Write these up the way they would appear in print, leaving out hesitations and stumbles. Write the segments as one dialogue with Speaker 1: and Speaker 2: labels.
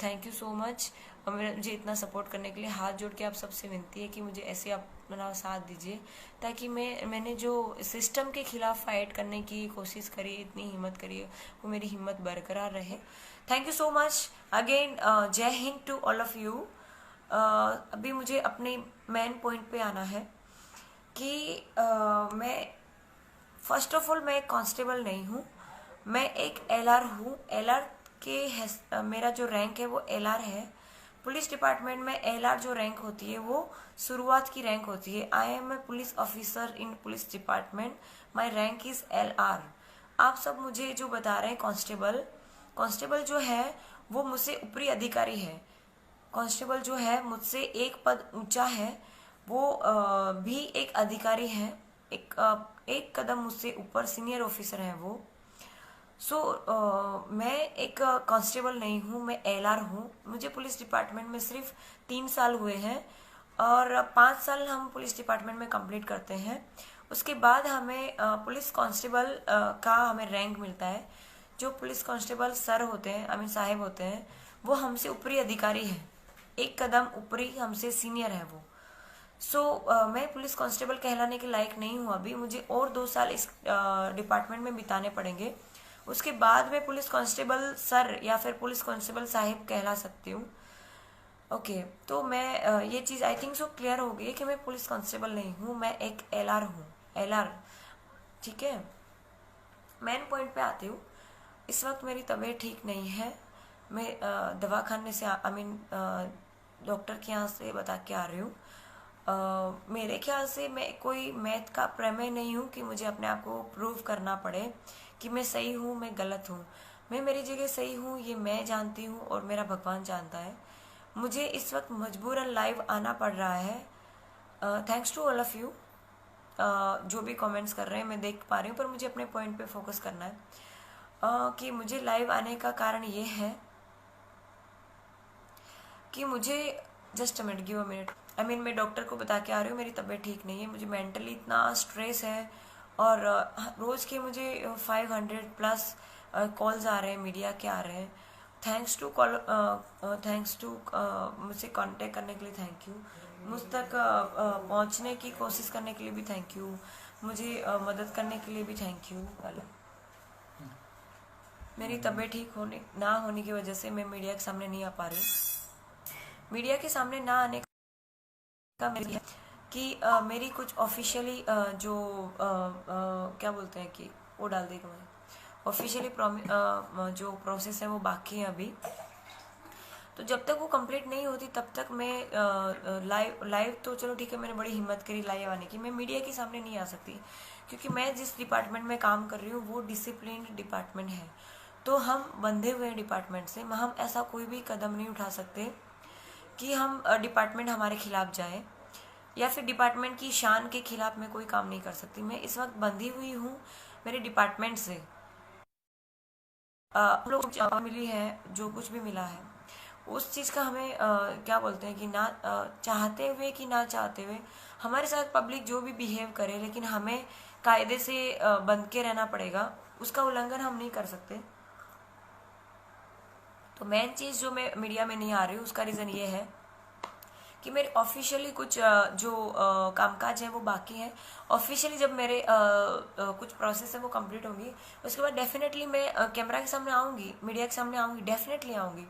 Speaker 1: Thank you so much मुझे इतना support करने के लिए। हाथ जोड़ के आप सबसे विनती है कि मुझे ऐसे आप अपना साथ दीजिए, ताकि मैंने जो सिस्टम के खिलाफ फाइट करने की कोशिश करी, इतनी हिम्मत करी है, वो मेरी हिम्मत बरकरार रहे। Thank you so much again. Jai Hind to all of you. अभी मुझे अपने मेन पॉइंट पे आना है कि मैं फर्स्ट ऑफ ऑल मैं एक कांस्टेबल नहीं हूँ, मैं एक एलआर हूँ। एलआर के मेरा जो रैंक है वो एलआर है। पुलिस डिपार्टमेंट में एलआर जो रैंक होती है वो शुरुआत की रैंक होती है। I am a police officer in police department, my rank is LR. आप सब मुझे जो बता रहे हैं कांस्टेबल, कांस्टेबल जो है वो मुझसे ऊपरी अधिकारी है। कांस्टेबल जो है मुझसे एक पद ऊंचा है, वो भी एक अधिकारी है, एक कदम मुझसे ऊपर सीनियर ऑफिसर है वो। मैं एक कांस्टेबल नहीं हूँ, मैं एलआर हूँ। मुझे पुलिस डिपार्टमेंट में सिर्फ 3 साल हुए हैं और 5 साल हम पुलिस डिपार्टमेंट में कंप्लीट करते हैं। उसके बाद हमें पुलिस कांस्टेबल का हमें रैंक मिलता है। जो पुलिस कांस्टेबल सर होते हैं, आई मीन साहेब होते हैं, वो हमसे ऊपरी अधिकारी है, एक कदम ऊपरी हमसे सीनियर है वो। मैं पुलिस कांस्टेबल कहलाने के लायक नहीं हूँ अभी। मुझे और 2 साल इस डिपार्टमेंट में बिताने पड़ेंगे। उसके बाद मैं पुलिस कांस्टेबल सर या फिर पुलिस कांस्टेबल साहिब कहला सकती हूँ। ओके, तो मैं ये चीज़ आई थिंक सो क्लियर हो गई कि मैं पुलिस कांस्टेबल नहीं हूँ, मैं एक एलआर हूँ। एलआर, ठीक है। मेन पॉइंट पे आती हूँ। इस वक्त मेरी तबीयत ठीक नहीं है। मैं दवाखाने से आई मीन डॉक्टर के यहाँ से बता के आ रही हूँ। मेरे ख्याल से मैं कोई मैथ का प्रमेय नहीं हूँ कि मुझे अपने आप को प्रूव करना पड़े कि मैं सही हूँ, मैं गलत हूँ। मैं मेरी जगह सही हूँ, ये मैं जानती हूँ और मेरा भगवान जानता है। मुझे इस वक्त मजबूरन लाइव आना पड़ रहा है। Thanks to all of you जो भी कमेंट्स कर रहे हैं, मैं देख पा रही हूँ, पर मुझे अपने पॉइंट पे फोकस करना है। कि मुझे लाइव आने का कारण ये है कि मुझे just a minute, give a minute. I mean मैं डॉक्टर को बता के आ रही हूँ मेरी तबीयत ठीक नहीं है, मुझे मेंटली इतना स्ट्रेस है और रोज़ के मुझे 500+ कॉल्स आ रहे हैं, मीडिया के आ रहे हैं। Thanks to call, thanks to मुझसे कांटेक्ट करने के लिए थैंक यू। मुझ तक पहुंचने की कोशिश करने के लिए भी थैंक यू। मुझे मदद करने के लिए भी थैंक यू। मेरी तबीयत ठीक ना होने की वजह से मैं मीडिया के सामने नहीं आ पा रही हूँ। मीडिया के सामने ना आने का मेरी है कि मेरी कुछ ऑफिशियली जो क्या बोलते हैं कि वो डाल देगा, मैं ऑफिशियली जो प्रोसेस है वो बाकी है अभी। तो जब तक वो कंप्लीट नहीं होती तब तक मैं लाइव तो चलो ठीक है, मैंने बड़ी हिम्मत करी लाइव आने की, मैं मीडिया के सामने नहीं आ सकती क्योंकि मैं जिस डिपार्टमेंट में काम कर रही हूँ वो डिसिप्लिन डिपार्टमेंट है। तो हम बंधे हुए हैं डिपार्टमेंट से, हम ऐसा कोई भी कदम नहीं उठा सकते कि हम डिपार्टमेंट हमारे खिलाफ जाए या फिर डिपार्टमेंट की शान के खिलाफ मैं कोई काम नहीं कर सकती। मैं इस वक्त बंधी हुई हूँ मेरे डिपार्टमेंट से। हम लोग को मिली है, जो कुछ भी मिला है उस चीज़ का हमें क्या बोलते हैं कि ना चाहते हुए कि ना चाहते हुए हमारे साथ पब्लिक जो भी बिहेव करे, लेकिन हमें कायदे से बंध के रहना पड़ेगा, उसका उल्लंघन हम नहीं कर सकते। तो मेन चीज़ जो मैं मीडिया में नहीं आ रही हूँ उसका रीज़न ये है कि मेरे ऑफिशियली कुछ जो कामकाज है वो बाकी है। ऑफिशियली जब मेरे कुछ प्रोसेस है वो कंप्लीट होंगी, उसके बाद डेफिनेटली मैं कैमरा के सामने आऊँगी, मीडिया के सामने आऊँगी, डेफिनेटली आऊँगी।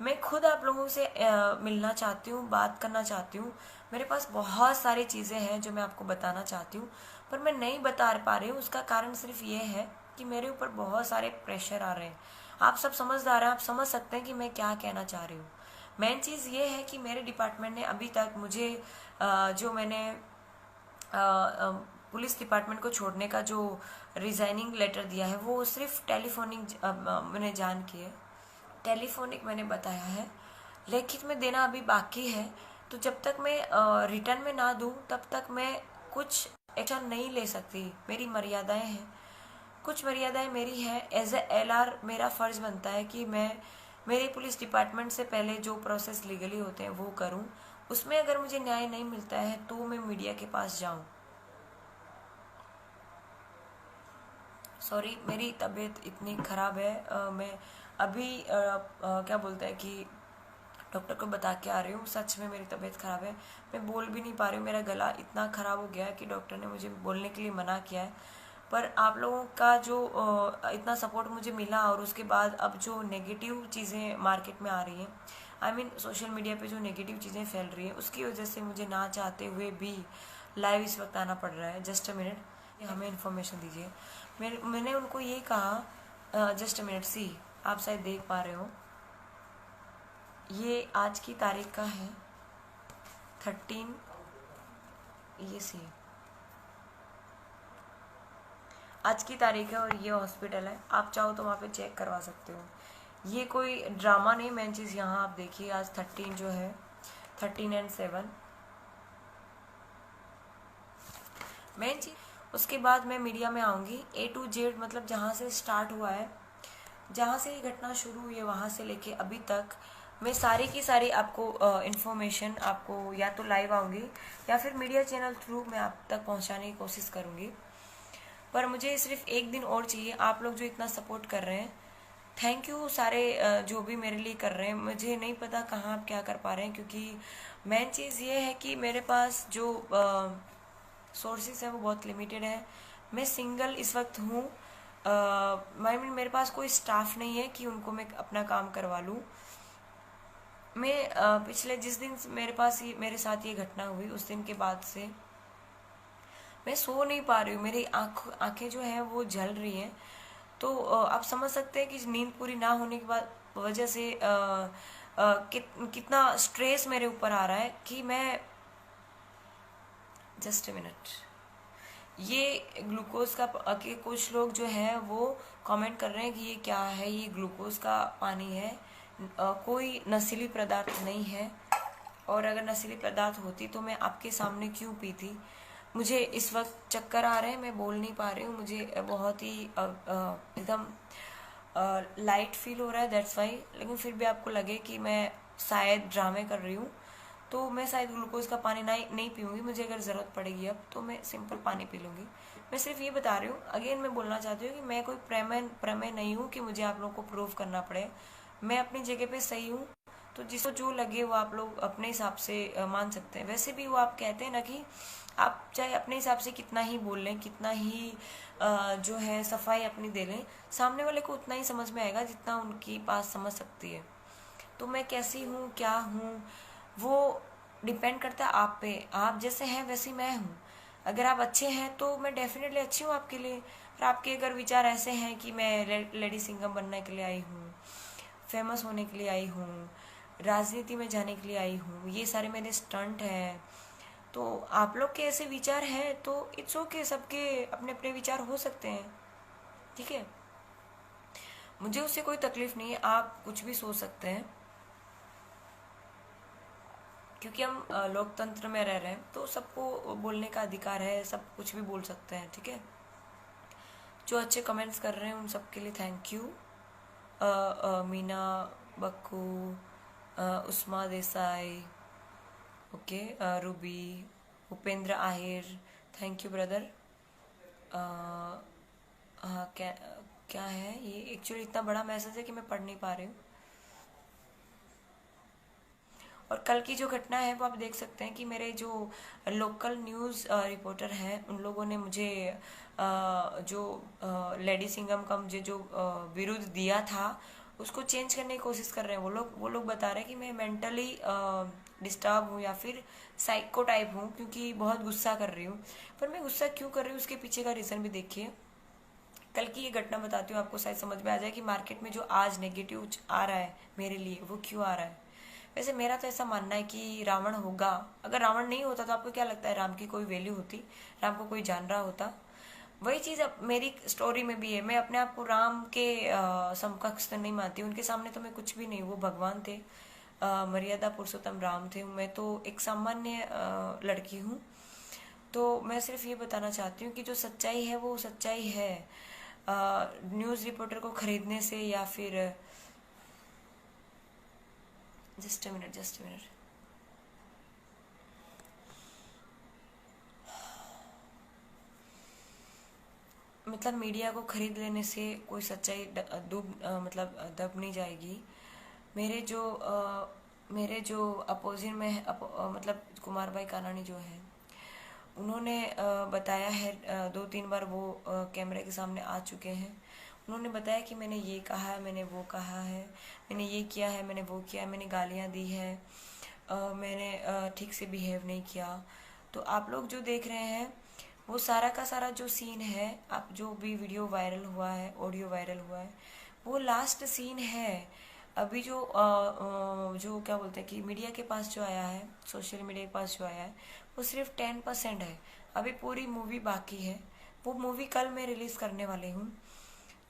Speaker 1: मैं खुद आप लोगों से मिलना चाहती हूँ, बात करना चाहती हूँ। मेरे पास बहुत सारी चीज़ें हैं जो मैं आपको बताना चाहती हूँ, पर मैं नहीं बता पा रही हूँ। उसका कारण सिर्फ ये है कि मेरे ऊपर बहुत सारे प्रेशर आ रहे हैं। आप सब समझदार हैं, आप समझ सकते हैं कि मैं क्या कहना चाह रही हूँ। मेन चीज़ ये है कि मेरे डिपार्टमेंट ने अभी तक मुझे जो मैंने पुलिस डिपार्टमेंट को छोड़ने का जो रिजाइनिंग लेटर दिया है वो सिर्फ टेलीफोनिक मैंने जान की है, टेलीफोनिक मैंने बताया है, लिखित में देना अभी बाकी है। तो जब तक मैं रिटर्न में ना दूं तब तक मैं कुछ एक्शन नहीं ले सकती। मेरी मर्यादाएं हैं, कुछ मर्यादाएं मेरी हैं। एज ए एलआर मेरा फ़र्ज़ बनता है कि मैं मेरे पुलिस डिपार्टमेंट से पहले जो प्रोसेस लीगली होते हैं वो करूं। उसमें अगर मुझे न्याय नहीं मिलता है तो मैं मीडिया के पास जाऊं। सॉरी, मेरी तबीयत इतनी ख़राब है। मैं अभी क्या बोलते हैं कि डॉक्टर को बता के आ रही हूँ। सच में मेरी तबीयत ख़राब है, मैं बोल भी नहीं पा रही हूँ। मेरा गला इतना ख़राब हो गया है कि डॉक्टर ने मुझे बोलने के लिए मना किया है। पर आप लोगों का जो इतना सपोर्ट मुझे मिला, और उसके बाद अब जो नेगेटिव चीज़ें मार्केट में आ रही हैं, आई मीन सोशल मीडिया पे जो नेगेटिव चीज़ें फैल रही हैं, उसकी वजह से मुझे ना चाहते हुए भी लाइव इस वक्त आना पड़ रहा है। जस्ट अ मिनट, हमें इन्फॉर्मेशन दीजिए। मैंने उनको ये कहा, जस्ट अ मिनट, सी आप शायद देख पा रहे हो, ये आज की तारीख का है 13, ये सी आज की तारीख है और ये हॉस्पिटल है। आप चाहो तो वहाँ पे चेक करवा सकते हो। ये कोई ड्रामा नहीं, मेन चीज़ यहाँ आप देखिए, आज 13 जो है, 13 एंड 7 मेन चीज़। उसके बाद मैं मीडिया में आऊँगी, A to Z, मतलब जहाँ से स्टार्ट हुआ है, जहाँ से ये घटना शुरू हुई है, वहाँ से लेके अभी तक मैं सारी की सारी आपको इन्फॉर्मेशन आपको या तो लाइव आऊँगी या फिर मीडिया चैनल थ्रू मैं आप तक पहुँचाने की कोशिश करूँगी। पर मुझे सिर्फ एक दिन और चाहिए। आप लोग जो इतना सपोर्ट कर रहे हैं, थैंक यू सारे जो भी मेरे लिए कर रहे हैं। मुझे नहीं पता कहाँ आप क्या कर पा रहे हैं, क्योंकि मेन चीज़ ये है कि मेरे पास जो सोर्सेज है वो बहुत लिमिटेड है। मैं सिंगल इस वक्त हूँ। मेरे पास कोई स्टाफ नहीं है कि उनको मैं अपना काम करवा लूँ। मैं पिछले जिस दिन मेरे साथ ये घटना हुई, उस दिन के बाद से मैं सो नहीं पा रही हूँ। मेरी आंखें जो हैं वो जल रही हैं। तो आप समझ सकते हैं कि नींद पूरी ना होने के बाद वजह से कितना स्ट्रेस मेरे ऊपर आ रहा है कि मैं, जस्ट अ मिनट, ये ग्लूकोज का के कुछ लोग जो है वो कमेंट कर रहे हैं कि ये क्या है, ये ग्लूकोज का पानी है, कोई नशीली पदार्थ नहीं है। और अगर नशीली पदार्थ होती तो मैं आपके सामने क्यों पीती। मुझे इस वक्त चक्कर आ रहे हैं, मैं बोल नहीं पा रही हूँ। मुझे बहुत ही एकदम लाइट फील हो रहा है, दैट्स वाई। लेकिन फिर भी आपको लगे कि मैं शायद ड्रामे कर रही हूँ, तो मैं शायद ग्लूकोज का पानी नहीं पीऊँगी। मुझे अगर ज़रूरत पड़ेगी अब तो मैं सिंपल पानी पी लूँगी। मैं सिर्फ ये बता रही हूँ, अगेन मैं बोलना चाहती हूँ कि मैं कोई प्रमेय नहीं हूँ कि मुझे आप लोगों को प्रूव करना पड़े। मैं अपनी जगह पे सही हूँ, तो जिसको जो लगे वो आप लोग अपने हिसाब से मान सकते हैं। वैसे भी वो आप कहते हैं ना कि आप चाहे अपने हिसाब से कितना ही बोल लें, कितना ही जो है सफाई अपनी दे लें, सामने वाले को उतना ही समझ में आएगा जितना उनकी बात समझ सकती है। तो मैं कैसी हूँ, क्या हूँ, वो डिपेंड करता है आप पे। आप जैसे हैं वैसी मैं हूँ। अगर आप अच्छे हैं तो मैं डेफिनेटली अच्छी हूँ आपके लिए। और आपके अगर विचार ऐसे हैं कि मैं लेडी सिंगम बनने के लिए आई हूँ, फेमस होने के लिए आई हूँ, राजनीति में जाने के लिए आई हूँ, ये सारे मेरे स्टंट हैं, तो आप लोग के ऐसे विचार हैं तो इट्स ओके। सबके अपने अपने विचार हो सकते हैं, ठीक है। मुझे उससे कोई तकलीफ नहीं है, आप कुछ भी सोच सकते हैं, क्योंकि हम लोकतंत्र में रह रहे हैं तो सबको बोलने का अधिकार है, सब कुछ भी बोल सकते हैं, ठीक है। जो अच्छे कमेंट्स कर रहे हैं उन सब के लिए thank you. Meena Bakku, Usma Desai, okay, Ruby, Upendra Ahir, thank you brother. हाँ, क्या है ये, एक्चुअली इतना बड़ा मैसेज है कि मैं पढ़ नहीं पा रही हूँ। और कल की जो घटना है वो आप देख सकते हैं कि मेरे जो लोकल न्यूज़ रिपोर्टर हैं उन लोगों ने मुझे जो लेडी सिंघम का मुझे जो विरुद्ध दिया था उसको चेंज करने की कोशिश कर रहे हैं। वो लोग बता रहे हैं कि मैं मेंटली डिस्टर्ब हूँ या फिर साइको टाइप हूँ, क्योंकि बहुत गुस्सा कर रही हूँ। पर मैं गुस्सा क्यों कर रही हूँ उसके पीछे का रीज़न भी देखिए। कल की ये घटना बताती हूँ, आपको शायद समझ में आ जाए कि मार्केट में जो आज नेगेटिव आ रहा है मेरे लिए वो क्यों आ रहा है। वैसे मेरा तो ऐसा मानना है कि रावण होगा। अगर रावण नहीं होता तो आपको क्या लगता है राम की कोई वैल्यू होती, राम को कोई जान रहा होता। वही चीज़ अब मेरी स्टोरी में भी है। मैं अपने आप को राम के समकक्ष तो नहीं मानती, उनके सामने तो मैं कुछ भी नहीं। वो भगवान थे, मर्यादा पुरुषोत्तम राम थे, मैं तो एक सामान्य लड़की हूँ। तो मैं सिर्फ ये बताना चाहती हूँ कि जो सच्चाई है वो सच्चाई है। न्यूज़ रिपोर्टर को खरीदने से या फिर, just a minute, just a minute, मैं मतलब मीडिया को खरीद लेने से कोई सच्चाई मतलब दब नहीं जाएगी। मेरे जो अपोजिट में मतलब कुमार भाई कानानी जो है, उन्होंने बताया है, 2-3 बार वो कैमरे के सामने आ चुके हैं। उन्होंने बताया कि मैंने ये कहा है, मैंने वो कहा है, मैंने ये किया है, मैंने वो किया है, मैंने गालियाँ दी है, मैंने ठीक से बिहेव नहीं किया। तो आप लोग जो देख रहे हैं वो सारा का सारा जो सीन है, आप जो भी वीडियो वायरल हुआ है, ऑडियो वायरल हुआ है, वो लास्ट सीन है। अभी जो क्या बोलते हैं कि मीडिया के पास जो आया है, सोशल मीडिया के पास जो आया है, वो सिर्फ 10% है। अभी पूरी मूवी बाकी है। वो मूवी कल मैं रिलीज करने वाली हूँ।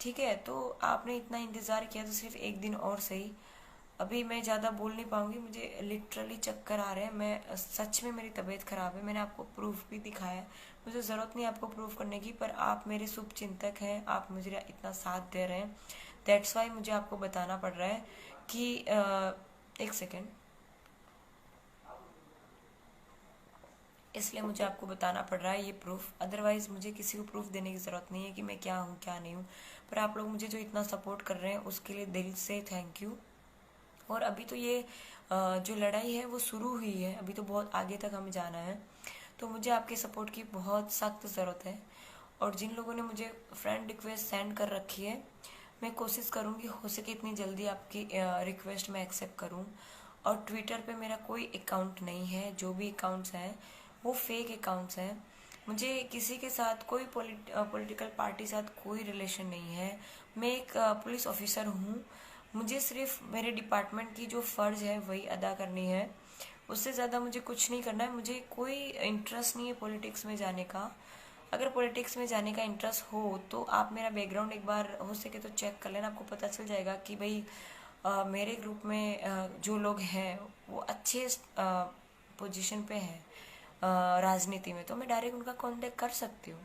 Speaker 1: ठीक है, तो आपने इतना इंतज़ार किया तो सिर्फ एक दिन और सही। अभी मैं ज़्यादा बोल नहीं पाऊंगी, मुझे लिटरली चक्कर आ रहे हैं। मैं सच में, मेरी तबीयत ख़राब है। मैंने आपको प्रूफ भी दिखाया है, मुझे ज़रूरत नहीं आपको प्रूफ करने की, पर आप मेरे शुभ चिंतक हैं, आप मुझे इतना साथ दे रहे हैं। दैट्स वाई मुझे आपको बताना पड़ रहा है कि एक सेकेंड, इसलिए मुझे आपको बताना पड़ रहा है ये प्रूफ। अदरवाइज मुझे किसी को प्रूफ देने की ज़रूरत नहीं है कि मैं क्या हूँ क्या नहीं हूँ। पर आप लोग मुझे जो इतना सपोर्ट कर रहे हैं उसके लिए दिल से थैंक यू। और अभी तो ये जो लड़ाई है वो शुरू हुई है, अभी तो बहुत आगे तक हमें जाना है। तो मुझे आपके सपोर्ट की बहुत सख्त ज़रूरत है। और जिन लोगों ने मुझे फ्रेंड रिक्वेस्ट सेंड कर रखी है, मैं कोशिश करूँगी हो सके इतनी जल्दी आपकी रिक्वेस्ट मैं एक्सेप्ट करूँ। और ट्विटर पे मेरा कोई अकाउंट नहीं है, जो भी अकाउंट्स हैं वो फेक अकाउंट्स हैं। मुझे किसी के साथ कोई पॉलिटिकल पार्टी साथ कोई रिलेशन नहीं है। मैं एक पुलिस ऑफिसर हूँ। मुझे सिर्फ मेरे डिपार्टमेंट की जो फ़र्ज़ है वही अदा करनी है, उससे ज़्यादा मुझे कुछ नहीं करना है। मुझे कोई इंटरेस्ट नहीं है पॉलिटिक्स में जाने का। अगर पॉलिटिक्स में जाने का इंटरेस्ट हो तो आप मेरा बैकग्राउंड एक बार हो सके तो चेक कर लेना, आपको पता चल जाएगा कि भाई मेरे ग्रुप में जो लोग हैं वो अच्छे पोजीशन पे हैं राजनीति में, तो मैं डायरेक्ट उनका कांटेक्ट कर सकती हूँ।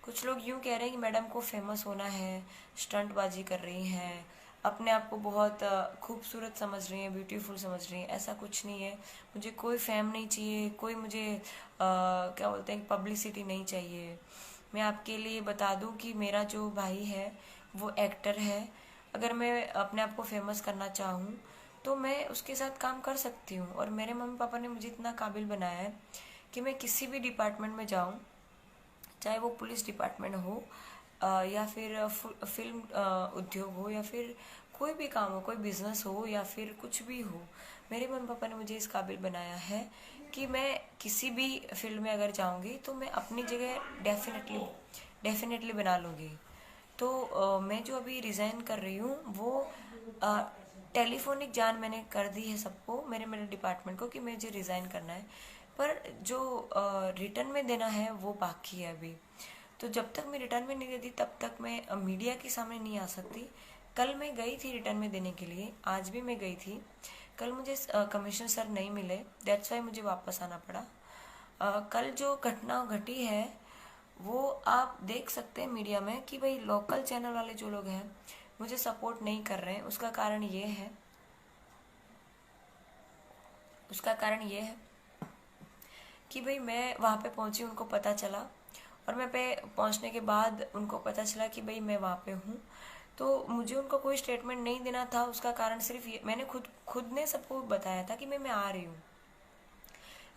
Speaker 1: कुछ लोग यूँ कह रहे हैं कि मैडम को फेमस होना है, स्टंटबाजी कर रही हैं, अपने आप को बहुत खूबसूरत समझ रही हैं, ब्यूटीफुल समझ रही हैं। ऐसा कुछ नहीं है। मुझे कोई फेम नहीं चाहिए, कोई मुझे क्या बोलते हैं पब्लिसिटी नहीं चाहिए। मैं आपके लिए बता दूं कि मेरा जो भाई है वो एक्टर है। अगर मैं अपने आप को फेमस करना चाहूँ तो मैं उसके साथ काम कर सकती हूँ। और मेरे मम्मी पापा ने मुझे इतना काबिल बनाया है कि मैं किसी भी डिपार्टमेंट में जाऊँ, चाहे वो पुलिस डिपार्टमेंट हो या फिर फिल्म उद्योग हो, या फिर कोई भी काम हो, कोई बिजनेस हो, या फिर कुछ भी हो। मेरे मम्मी पापा ने मुझे इस काबिल बनाया है कि मैं किसी भी फील्ड में अगर जाऊंगी तो मैं अपनी जगह डेफिनेटली बना लूँगी। तो मैं जो अभी रिज़ाइन कर रही हूँ वो टेलीफोनिक जान मैंने कर दी है सबको, मेरे डिपार्टमेंट को, कि मुझे रिज़ाइन करना है। पर जो रिटर्न में देना है वो बाकी है अभी। तो जब तक मैं रिटर्न में नहीं देती तब तक मैं मीडिया के सामने नहीं आ सकती। कल मैं गई थी रिटर्न में देने के लिए, आज भी मैं गई थी। कल मुझे कमिश्नर सर नहीं मिले, दैट्स वाई मुझे वापस आना पड़ा। कल जो घटना घटी है वो आप देख सकते हैं मीडिया में कि भाई लोकल चैनल वाले जो लोग हैं मुझे सपोर्ट नहीं कर रहे हैं। उसका कारण ये है कि भाई मैं वहाँ पे पहुँची, उनको पता चला, और मैं पे पहुँचने के बाद उनको पता चला कि भाई मैं वहाँ पे हूँ, तो मुझे उनको कोई स्टेटमेंट नहीं देना था। उसका कारण सिर्फ ये, मैंने खुद ने सबको बताया था कि मैं आ रही हूँ।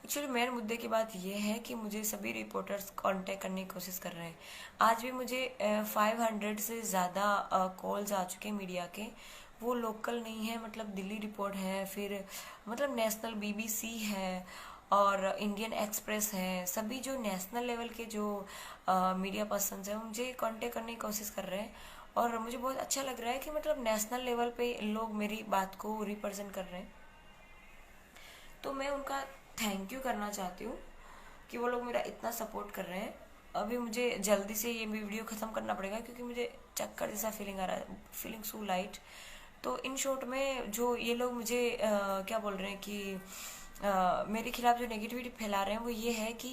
Speaker 1: एक्चुअली मेन मुद्दे की बात यह है कि मुझे सभी रिपोर्टर्स कांटेक्ट करने की कोशिश कर रहे हैं। आज भी मुझे 500 से ज़्यादा कॉल्स आ चुके हैं मीडिया के। वो लोकल नहीं है, मतलब दिल्ली रिपोर्ट है, फिर मतलब नेशनल BBC है और इंडियन एक्सप्रेस है। सभी जो नेशनल लेवल के जो मीडिया पर्सन हैं मुझे कांटेक्ट करने की कोशिश कर रहे हैं। और मुझे बहुत अच्छा लग रहा है कि मतलब नेशनल लेवल पे लोग मेरी बात को रिप्रेजेंट कर रहे हैं। तो मैं उनका थैंक यू करना चाहती हूँ कि वो लोग मेरा इतना सपोर्ट कर रहे हैं। अभी मुझे जल्दी से ये वीडियो ख़त्म करना पड़ेगा क्योंकि मुझे चक्कर जैसा फीलिंग आ रहा है, फीलिंग सो लाइट। तो इन शॉर्ट में जो ये लोग मुझे क्या बोल रहे हैं कि मेरे खिलाफ जो नेगेटिविटी फैला रहे हैं वो ये है कि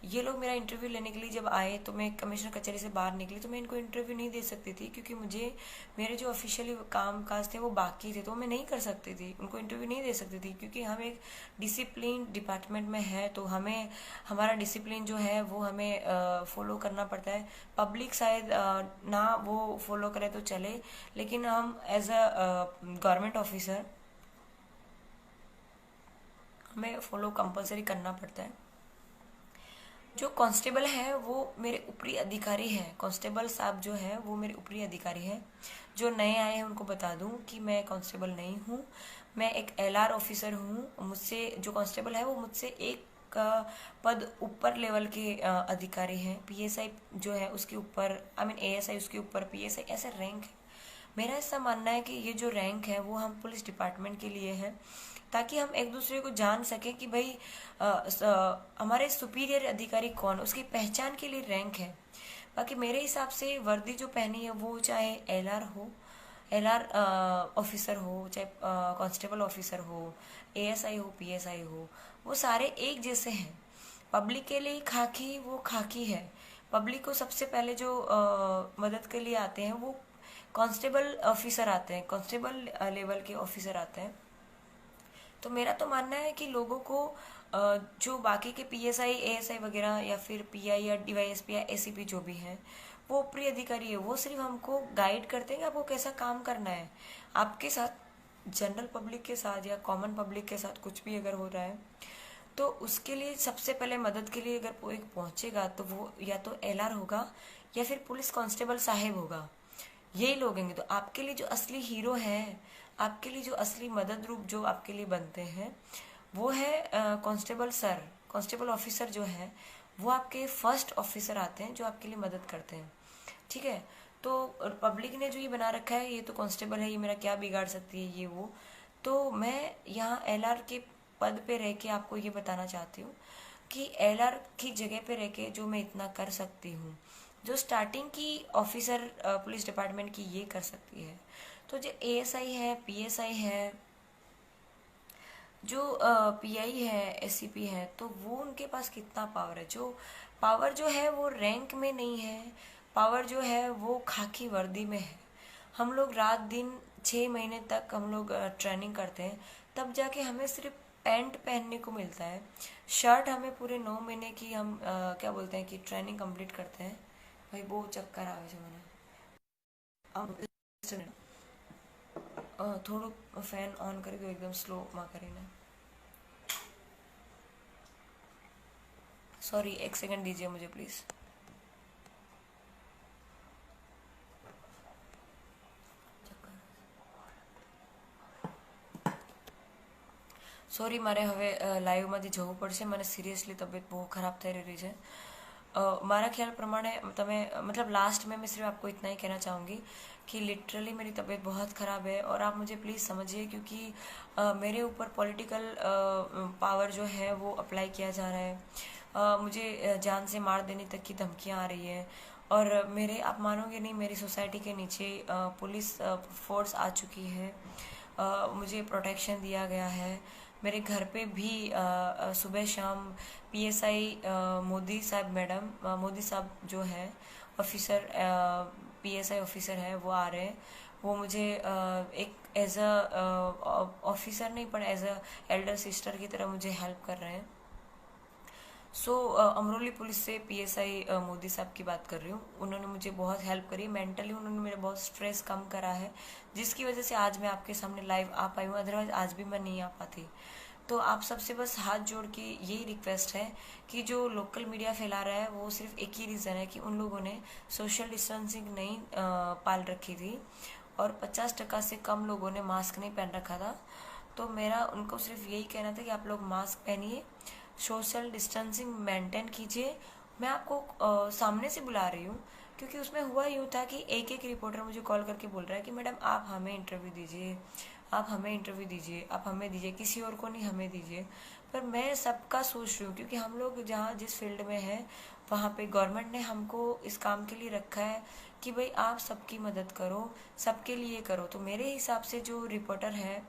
Speaker 1: ये लोग मेरा इंटरव्यू लेने के लिए जब आए तो मैं कमिश्नर कचहरी से बाहर निकली तो मैं इनको इंटरव्यू नहीं दे सकती थी, क्योंकि मुझे मेरे जो ऑफिशियली काम काज थे वो बाकी थे, तो मैं नहीं कर सकती थी, उनको इंटरव्यू नहीं दे सकती थी, क्योंकि हम एक डिसिप्लिन डिपार्टमेंट में है, तो हमें हमारा डिसिप्लिन जो है वो हमें फॉलो करना पड़ता है। पब्लिक शायद ना वो फॉलो करे तो चले, लेकिन हम एज अ गवर्नमेंट ऑफिसर हमें फॉलो कंपलसरी करना पड़ता है। जो कांस्टेबल है वो मेरे ऊपरी अधिकारी है, कांस्टेबल साहब जो है वो मेरे ऊपरी अधिकारी है। जो नए आए हैं उनको बता दूं कि मैं कांस्टेबल नहीं हूँ, मैं एक एलआर ऑफिसर हूँ। मुझसे जो कांस्टेबल है वो मुझसे एक पद ऊपर लेवल के अधिकारी हैं। पीएसआई जो है उसके ऊपर, आई मीन एएसआई उसके ऊपर, पीएसआई ऐसे रैंक है। मेरा ऐसा मानना है कि ये जो रैंक है वो हम पुलिस डिपार्टमेंट के लिए है, ताकि हम एक दूसरे को जान सके कि भाई हमारे सुपीरियर अधिकारी कौन, उसकी पहचान के लिए रैंक है। बाकी मेरे हिसाब से वर्दी जो पहनी है वो चाहे एलआर हो, एलआर ऑफिसर हो, चाहे कांस्टेबल ऑफिसर हो, एएसआई हो, पीएसआई हो, वो सारे एक जैसे हैं। पब्लिक के लिए खाकी वो खाकी है। पब्लिक को सबसे पहले जो मदद के लिए आते हैं वो कांस्टेबल ऑफिसर आते हैं, कांस्टेबल लेवल के ऑफिसर आते हैं। तो मेरा तो मानना है कि लोगों को जो बाकी के पीएसआई एएसआई वगैरह या फिर पीआई या डीवाईएसपी या एसीपी जो भी हैं वो ऊपरी अधिकारी है, वो सिर्फ हमको गाइड करते हैं कि आपको कैसा काम करना है। आपके साथ जनरल पब्लिक के साथ या कॉमन पब्लिक के साथ कुछ भी अगर हो रहा है तो उसके लिए सबसे पहले मदद के लिए अगर कोई पहुंचेगा तो वो या तो एलआर होगा या फिर पुलिस कांस्टेबल साहेब होगा, यही लोग होंगे। तो आपके लिए जो असली हीरो है, आपके लिए जो असली मदद रूप जो आपके लिए बनते हैं वो है कांस्टेबल सर, कांस्टेबल ऑफिसर जो है वो आपके फर्स्ट ऑफिसर आते हैं जो आपके लिए मदद करते हैं। ठीक है, तो पब्लिक ने जो ये बना रखा है ये तो कांस्टेबल है, ये मेरा क्या बिगाड़ सकती है ये वो। तो मैं यहाँ एलआर के पद पे रह के आपको ये बताना चाहती हूँ कि एलआर की जगह पे रह के जो मैं इतना कर सकती हूँ, जो स्टार्टिंग की ऑफिसर पुलिस डिपार्टमेंट की ये कर सकती है, तो जो एएसआई है, पीएसआई है, जो पीआई है, एससीपी है, तो वो उनके पास कितना पावर है। जो पावर जो है वो रैंक में नहीं है, पावर जो है वो खाकी वर्दी में है। हम लोग रात दिन 6 महीने तक हम लोग ट्रेनिंग करते हैं, तब जाके हमें सिर्फ पैंट पहनने को मिलता है। शर्ट हमें पूरे 9 महीने की हम क्या बोलते हैं कि ट्रेनिंग कंप्लीट करते हैं। भाई वो चक्कर आवे છે મને થોડું ફેન ઓન કરી દો એકદમ સ્લોમાં કરીને। सॉरी, 1 सेकंड दीजिए मुझे प्लीज़। સોરી, મારે હવે લાઈવમાંથી જવું પડશે, મને સિરિયસલી તબિયત બહુ ખરાબ થઈ રહી છે। મારા ખ્યાલ પ્રમાણે તમે मतलब लास्ट में मैं सिर्फ आपको इतना ही कहना चाहूँगी कि लिटरली मेरी तबीयत बहुत ख़राब है और आप मुझे प्लीज़ समझिए, क्योंकि मेरे ऊपर पॉलिटिकल पावर जो है वो अप्लाई किया जा रहा है। मुझे जान से मार देने तक की धमकियाँ आ रही है और मेरे, आप मानोगे नहीं, मेरी सोसाइटी के नीचे पुलिस फोर्स आ चुकी है। मुझे प्रोटेक्शन दिया गया है। मेरे घर पे भी सुबह शाम पीएसआई मोदी साहब मैडम, मोदी साहब जो है ऑफिसर, पीएसआई ऑफिसर है, वो आ रहे हैं। वो मुझे एक एज अ ऑफिसर नहीं पर एज अ एल्डर सिस्टर की तरह मुझे हेल्प कर रहे हैं। अमरोली पुलिस से पीएसआई मोदी साहब की बात कर रही हूँ। उन्होंने मुझे बहुत हेल्प करी मेंटली, उन्होंने मेरा बहुत स्ट्रेस कम करा है, जिसकी वजह से आज मैं आपके सामने लाइव आ पाई हूँ, अदरवाइज आज भी मैं नहीं आ पाती। तो आप सबसे बस हाथ जोड़ के यही रिक्वेस्ट है कि जो लोकल मीडिया फैला रहा है वो सिर्फ एक ही रीज़न है कि उन लोगों ने सोशल डिस्टेंसिंग नहीं पाल रखी थी और 50% से कम लोगों ने मास्क नहीं पहन रखा था। तो मेरा उनको सिर्फ यही कहना था कि आप लोग मास्क पहनिए, सोशल डिस्टेंसिंग मेंटेन कीजिए। मैं आपको सामने से बुला रही हूँ क्योंकि उसमें हुआ यूँ था कि एक एक रिपोर्टर मुझे कॉल करके बोल रहा है कि मैडम आप हमें इंटरव्यू दीजिए, आप हमें इंटरव्यू दीजिए, आप हमें दीजिए, किसी और को नहीं हमें दीजिए। पर मैं सबका सोच रही हूँ क्योंकि हम लोग जहाँ जिस फील्ड में हैं वहाँ पे गवर्नमेंट ने हमको इस काम के लिए रखा है कि भाई आप सबकी मदद करो, सबके लिए करो। तो मेरे हिसाब से जो रिपोर्टर है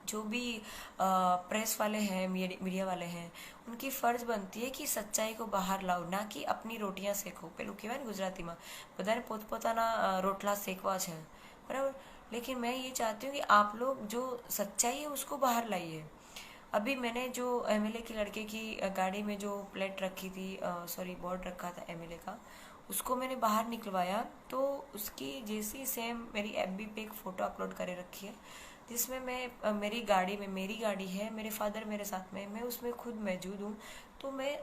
Speaker 1: जो भी प्रेस वाले हैं, मीडिया वाले हैं, उनकी फर्ज बनती है कि सच्चाई को बाहर लाओ, ना कि अपनी रोटियां सेको। पेલું કહેવાય ને ગુજરાતીમાં બધાને પોતપોતાના રોટલા सेकवा છે, बराबर। लेकिन मैं ये चाहती हूँ कि आप लोग जो सच्चाई है उसको बाहर लाइए। अभी मैंने जो एमएलए की लड़के की गाड़ी में जो प्लेट रखी थी, सॉरी बोर्ड रखा था एमएलए का, उसको मैंने बाहर निकलवाया, तो उसकी जैसी सेम मेरी एफबी पे एक फ़ोटो अपलोड करे रखी है, जिसमें मैं मेरी गाड़ी में, मेरी गाड़ी है, मेरे फादर मेरे साथ में, मैं उसमें खुद मौजूद हूँ। तो मैं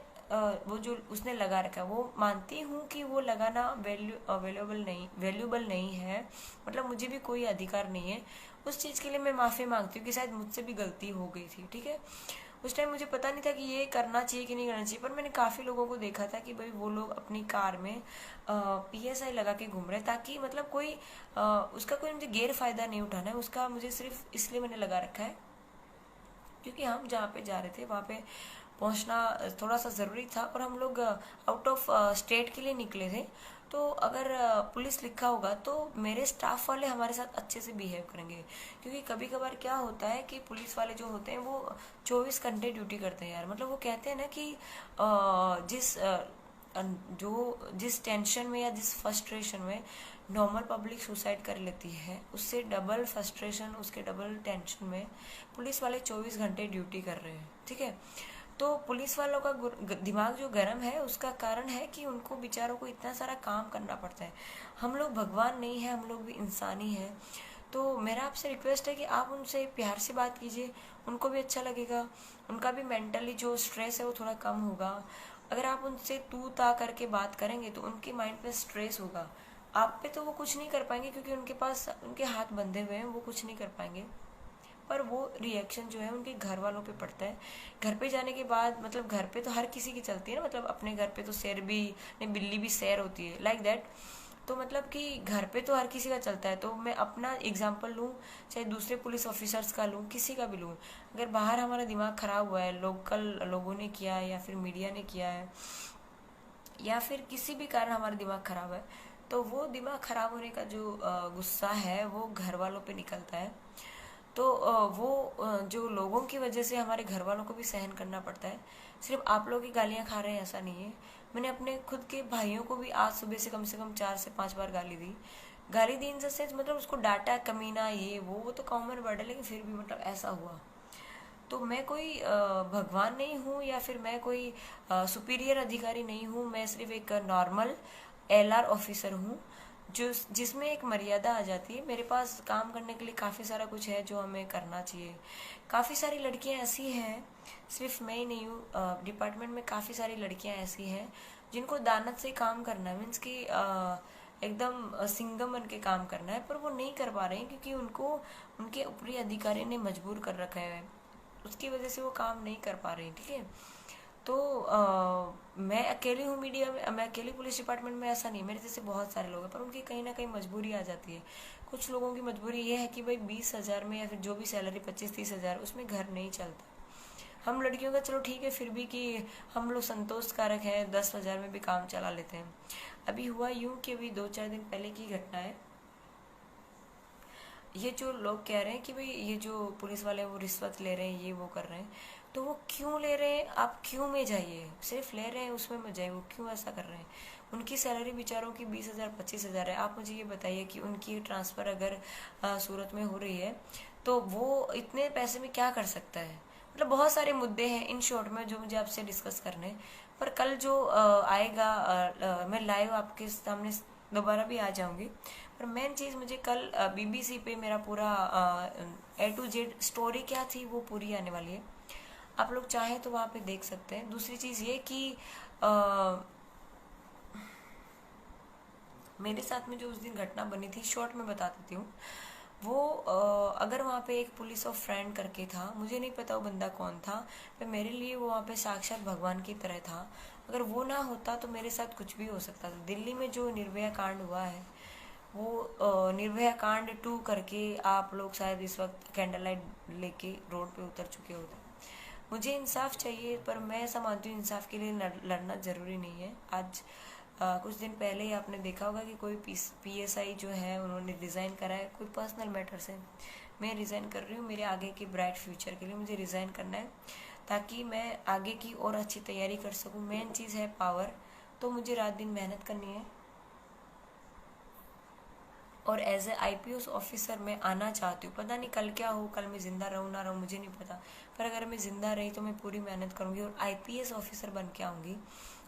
Speaker 1: वो जो उसने लगा रखा है वो मानती हूँ कि वो लगाना वैल्यूबल नहीं है, मतलब मुझे भी कोई अधिकार नहीं है उस चीज़ के लिए। मैं माफ़ी मांगती हूँ कि शायद मुझसे भी गलती हो गई थी, ठीक है। उस टाइम मुझे पता नहीं था कि ये करना चाहिए कि नहीं करना चाहिए, पर मैंने काफ़ी लोगों को देखा था कि भाई वो लोग अपनी कार में PSI लगा के घूम रहे हैं, ताकि मतलब कोई उसका कोई मुझे गैर फायदा नहीं उठाना है उसका, मुझे सिर्फ इसलिए मैंने लगा रखा है क्योंकि हम जहाँ पे जा रहे थे वहाँ पे पहुँचना थोड़ा सा ज़रूरी था, और हम लोग आउट ऑफ स्टेट के लिए निकले थे। तो अगर पुलिस लिखा होगा तो मेरे स्टाफ वाले हमारे साथ अच्छे से बिहेव करेंगे, क्योंकि कभी कभार क्या होता है कि पुलिस वाले जो होते हैं वो 24 घंटे ड्यूटी करते हैं यार। मतलब वो कहते हैं ना कि जिस टेंशन में या जिस फ्रस्ट्रेशन में नॉर्मल पब्लिक सुसाइड कर लेती है, उससे डबल फ्रस्ट्रेशन, उसके डबल टेंशन में पुलिस वाले 24 घंटे ड्यूटी कर रहे हैं, ठीक है। तो पुलिस वालों का दिमाग जो गर्म है उसका कारण है कि उनको बेचारों को इतना सारा काम करना पड़ता है। हम लोग भगवान नहीं है, हम लोग भी इंसान ही हैं। तो मेरा आपसे रिक्वेस्ट है कि आप उनसे प्यार से बात कीजिए, उनको भी अच्छा लगेगा, उनका भी मेंटली जो स्ट्रेस है वो थोड़ा कम होगा। अगर आप उनसे तू ता करके बात करेंगे तो उनके माइंड पे स्ट्रेस होगा, आप पे तो वो कुछ नहीं कर पाएंगे क्योंकि उनके पास उनके हाथ बंधे हुए हैं, वो कुछ नहीं कर पाएंगे। पर वो रिएक्शन जो है उनके घर वालों पे पड़ता है। घर पे जाने के बाद, मतलब घर पे तो हर किसी की चलती है ना, मतलब अपने घर पे तो शेर भी नहीं, बिल्ली भी शेर होती है, लाइक दैट। तो मतलब कि घर पे तो हर किसी का चलता है। तो मैं अपना एग्जांपल लूँ, चाहे दूसरे पुलिस ऑफिसर्स का लूँ, किसी का भी लूँ, अगर बाहर हमारा दिमाग खराब हुआ है, लोकल लोगों ने किया है या फिर मीडिया ने किया है या फिर किसी भी कारण हमारा दिमाग खराब है, तो वो दिमाग खराब होने का जो गुस्सा है वो घर वालों पे निकलता है। तो जो लोगों की वजह से हमारे घर वालों को भी सहन करना पड़ता है। सिर्फ आप लोग ही गालियाँ खा रहे हैं ऐसा नहीं है। मैंने अपने खुद के भाइयों को भी आज सुबह से कम 4 से 5 बार गाली दी इन द सेंस, मतलब उसको डांटा, कमीना, ये वो तो कॉमन वर्ड है, लेकिन फिर भी मतलब ऐसा हुआ। तो मैं कोई भगवान नहीं हूँ या फिर मैं कोई सुपीरियर अधिकारी नहीं हूँ, मैं सिर्फ एक नॉर्मल LR ऑफिसर हूँ जो जिसमें एक मर्यादा आ जाती है। मेरे पास काम करने के लिए काफ़ी सारा कुछ है जो हमें करना चाहिए। काफ़ी सारी लड़कियां ऐसी हैं, सिर्फ मैं ही नहीं हूँ, डिपार्टमेंट में काफ़ी सारी लड़कियां ऐसी हैं जिनको दानत से काम करना है, मीन्स कि एकदम सिंगम बन के काम करना है, पर वो नहीं कर पा रहे हैं क्योंकि उनको उनके ऊपरी अधिकारी ने मजबूर कर रखा है, उसकी वजह से वो काम नहीं कर पा रहे हैं, ठीक है। तो मैं अकेली हूँ मीडिया में, मैं अकेली पुलिस डिपार्टमेंट में ऐसा नहीं, मेरे जैसे बहुत सारे लोग हैं, पर उनकी कहीं ना कहीं मजबूरी आ जाती है। कुछ लोगों की मजबूरी ये है कि भाई 20,000 में या फिर जो भी सैलरी 25-30 हज़ार, उसमें घर नहीं चलता। हम लड़कियों का चलो ठीक है फिर भी कि हम लोग संतोष कारक हैं, 10,000 में भी काम चला लेते हैं। अभी हुआ यूं कि अभी 2-4 दिन पहले की घटना है। ये जो लोग कह रहे हैं कि भाई ये जो पुलिस वाले वो रिश्वत ले रहे हैं, ये वो कर रहे हैं, तो वो क्यों ले रहे हैं, आप क्यों में जाइए, सिर्फ ले रहे हैं उसमें मत जाइए, वो क्यों ऐसा कर रहे हैं। उनकी सैलरी बेचारों की 20,000 25,000 है। आप मुझे ये बताइए कि उनकी ट्रांसफ़र अगर सूरत में हो रही है तो वो इतने पैसे में क्या कर सकता है। मतलब बहुत सारे मुद्दे हैं इन शॉर्ट में जो मुझे आपसे डिस्कस करने हैं। पर कल जो आएगा मैं लाइव आपके सामने दोबारा भी आ जाऊंगी। पर मेन चीज़ मुझे कल BBC पे मेरा पूरा A to Z स्टोरी क्या थी वो पूरी आने वाली है, आप लोग चाहें तो वहाँ पे देख सकते हैं। दूसरी चीज़ ये कि मेरे साथ में जो उस दिन घटना बनी थी, शॉर्ट में बता देती हूँ। वो अगर वहाँ पे एक पुलिस ऑफ फ्रेंड करके था, मुझे नहीं पता वो बंदा कौन था, पर मेरे लिए वो वहाँ पे साक्षात भगवान की तरह था। अगर वो ना होता तो मेरे साथ कुछ भी हो सकता था। दिल्ली में जो निर्भया कांड हुआ है, वो निर्भया कांड 2 करके आप लोग शायद इस वक्त कैंडल लाइट लेके रोड पे उतर चुके होते। मुझे इंसाफ चाहिए, पर मैं ऐसा मानती हूँ इंसाफ के लिए लड़ना ज़रूरी नहीं है। आज कुछ दिन पहले ही आपने देखा होगा कि कोई PSI जो है उन्होंने डिज़ाइन करा है कोई पर्सनल मैटर से। मैं रिज़ाइन कर रही हूँ मेरे आगे के ब्राइट फ्यूचर के लिए। मुझे रिज़ाइन करना है ताकि मैं आगे की और अच्छी तैयारी कर सकूँ। मेन चीज़ है पावर, तो मुझे रात दिन मेहनत करनी है और एज ए IPS ऑफिसर मैं आना चाहती हूँ। पता नहीं कल क्या हो, कल मैं ज़िंदा रहूँ ना रहूँ मुझे नहीं पता, पर अगर मैं ज़िंदा रही तो मैं पूरी मेहनत करूँगी और IPS ऑफिसर बन के आऊँगी।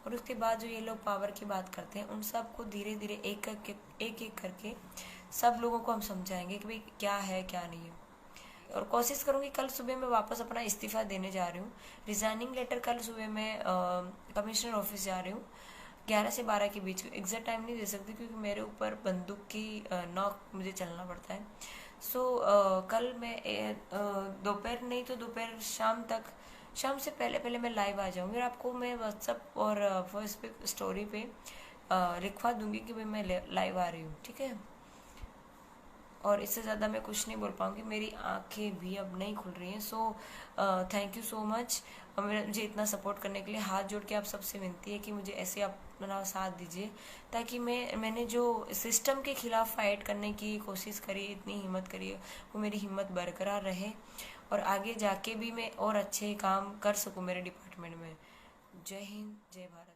Speaker 1: और उसके बाद जो ये लोग पावर की बात करते हैं उन सब को धीरे धीरे एक एक करके सब लोगों को हम समझाएंगे कि भाई क्या है क्या नहीं है। और कोशिश करूँगी कल सुबह मैं वापस अपना इस्तीफ़ा देने जा रही हूँ। रिज़ाइनिंग लेटर कल सुबह मैं कमिश्नर ऑफिस जा रही हूँ 11 से 12 के बीच। एग्जैक्ट टाइम नहीं दे सकती क्योंकि मेरे ऊपर बंदूक की नॉक मुझे चलना पड़ता है। सो कल मैं दोपहर नहीं तो दोपहर शाम से पहले पहले मैं लाइव आ जाऊँगी और आपको मैं व्हाट्सअप और फेसबुक स्टोरी पे लिखवा दूंगी कि भाई मैं लाइव आ रही हूँ, ठीक है। और इससे ज़्यादा मैं कुछ नहीं बोल पाऊँगी, मेरी आंखें भी अब नहीं खुल रही हैं। So thank you so much मुझे इतना सपोर्ट करने के लिए। हाथ जोड़ के आप सबसे विनती है कि मुझे ऐसे अपना साथ दीजिए ताकि मैंने जो सिस्टम के खिलाफ फाइट करने की कोशिश करी, इतनी हिम्मत करी है, वो मेरी हिम्मत बरकरार रहे और आगे जाके भी मैं और अच्छे काम कर सकूँ मेरे डिपार्टमेंट में। जय हिंद, जय भारत।